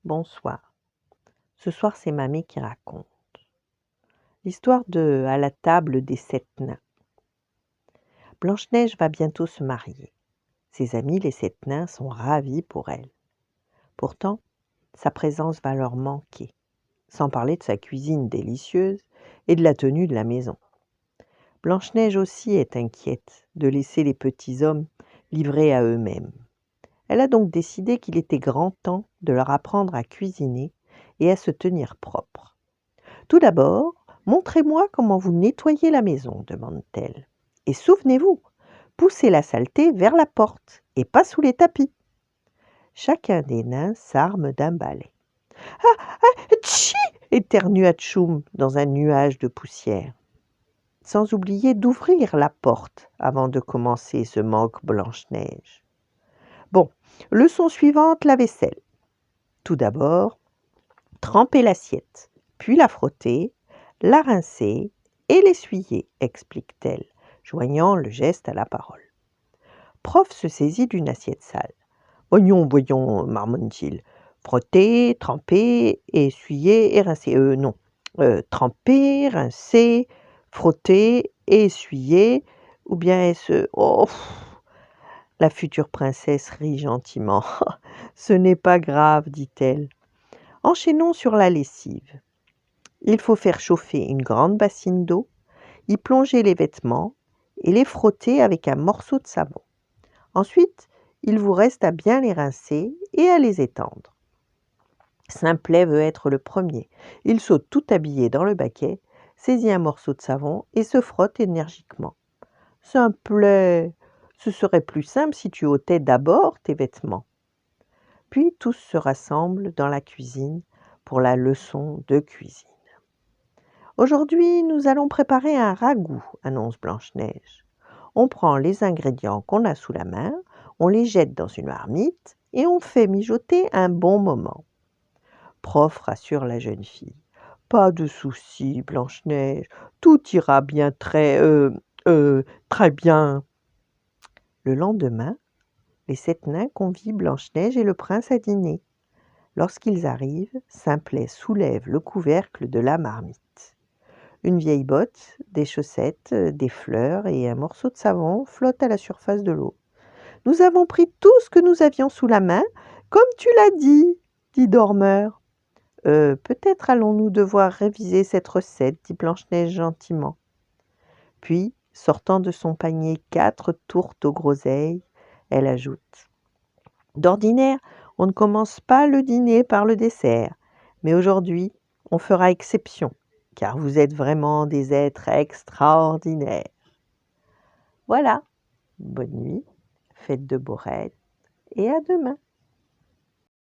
Bonsoir. Ce soir, c'est mamie qui raconte. L'histoire de À la table des 7 nains. Blanche-Neige va bientôt se marier. Ses amis, les 7 nains, sont ravis pour elle. Pourtant, sa présence va leur manquer, sans parler de sa cuisine délicieuse et de la tenue de la maison. Blanche-Neige aussi est inquiète de laisser les petits hommes livrés à eux-mêmes. Elle a donc décidé qu'il était grand temps de leur apprendre à cuisiner et à se tenir propre. Tout d'abord, montrez-moi comment vous nettoyez la maison, demande-t-elle. Et souvenez-vous, poussez la saleté vers la porte et pas sous les tapis. Chacun des nains s'arme d'un balai. Tchi éternue Hatchoum dans un nuage de poussière. Sans oublier d'ouvrir la porte avant de commencer, se moque Blanche-Neige. Bon, leçon suivante, la vaisselle. Tout d'abord, tremper l'assiette, puis la frotter, la rincer et l'essuyer, explique-t-elle, joignant le geste à la parole. Prof se saisit d'une assiette sale. Voyons, marmonne-t-il. Frotter, tremper, essuyer et rincer. Non. Tremper, rincer, frotter et essuyer. Ou bien est-ce... Oh, la future princesse rit gentiment. Ce n'est pas grave, dit-elle. Enchaînons sur la lessive. Il faut faire chauffer une grande bassine d'eau, y plonger les vêtements et les frotter avec un morceau de savon. Ensuite, il vous reste à bien les rincer et à les étendre. Simplet veut être le premier. Il saute tout habillé dans le baquet, saisit un morceau de savon et se frotte énergiquement. Simplet, ce serait plus simple si tu ôtais d'abord tes vêtements. Puis tous se rassemblent dans la cuisine pour la leçon de cuisine. Aujourd'hui, nous allons préparer un ragoût, annonce Blanche-Neige. On prend les ingrédients qu'on a sous la main, on les jette dans une marmite et on fait mijoter un bon moment. Prof rassure la jeune fille. Pas de souci, Blanche-Neige, tout ira bien très bien. Le lendemain, les 7 nains convient Blanche-Neige et le prince à dîner. Lorsqu'ils arrivent, Simplet soulève le couvercle de la marmite. Une vieille botte, des chaussettes, des fleurs et un morceau de savon flottent à la surface de l'eau. « Nous avons pris tout ce que nous avions sous la main, comme tu l'as dit Dormeur. Peut-être allons-nous devoir réviser cette recette, dit Blanche-Neige gentiment. Puis, sortant de son panier 4 tourtes aux groseilles, elle ajoute « D'ordinaire, on ne commence pas le dîner par le dessert, mais aujourd'hui, on fera exception. Car vous êtes vraiment des êtres extraordinaires. » Voilà, bonne nuit, faites de beaux rêves et à demain.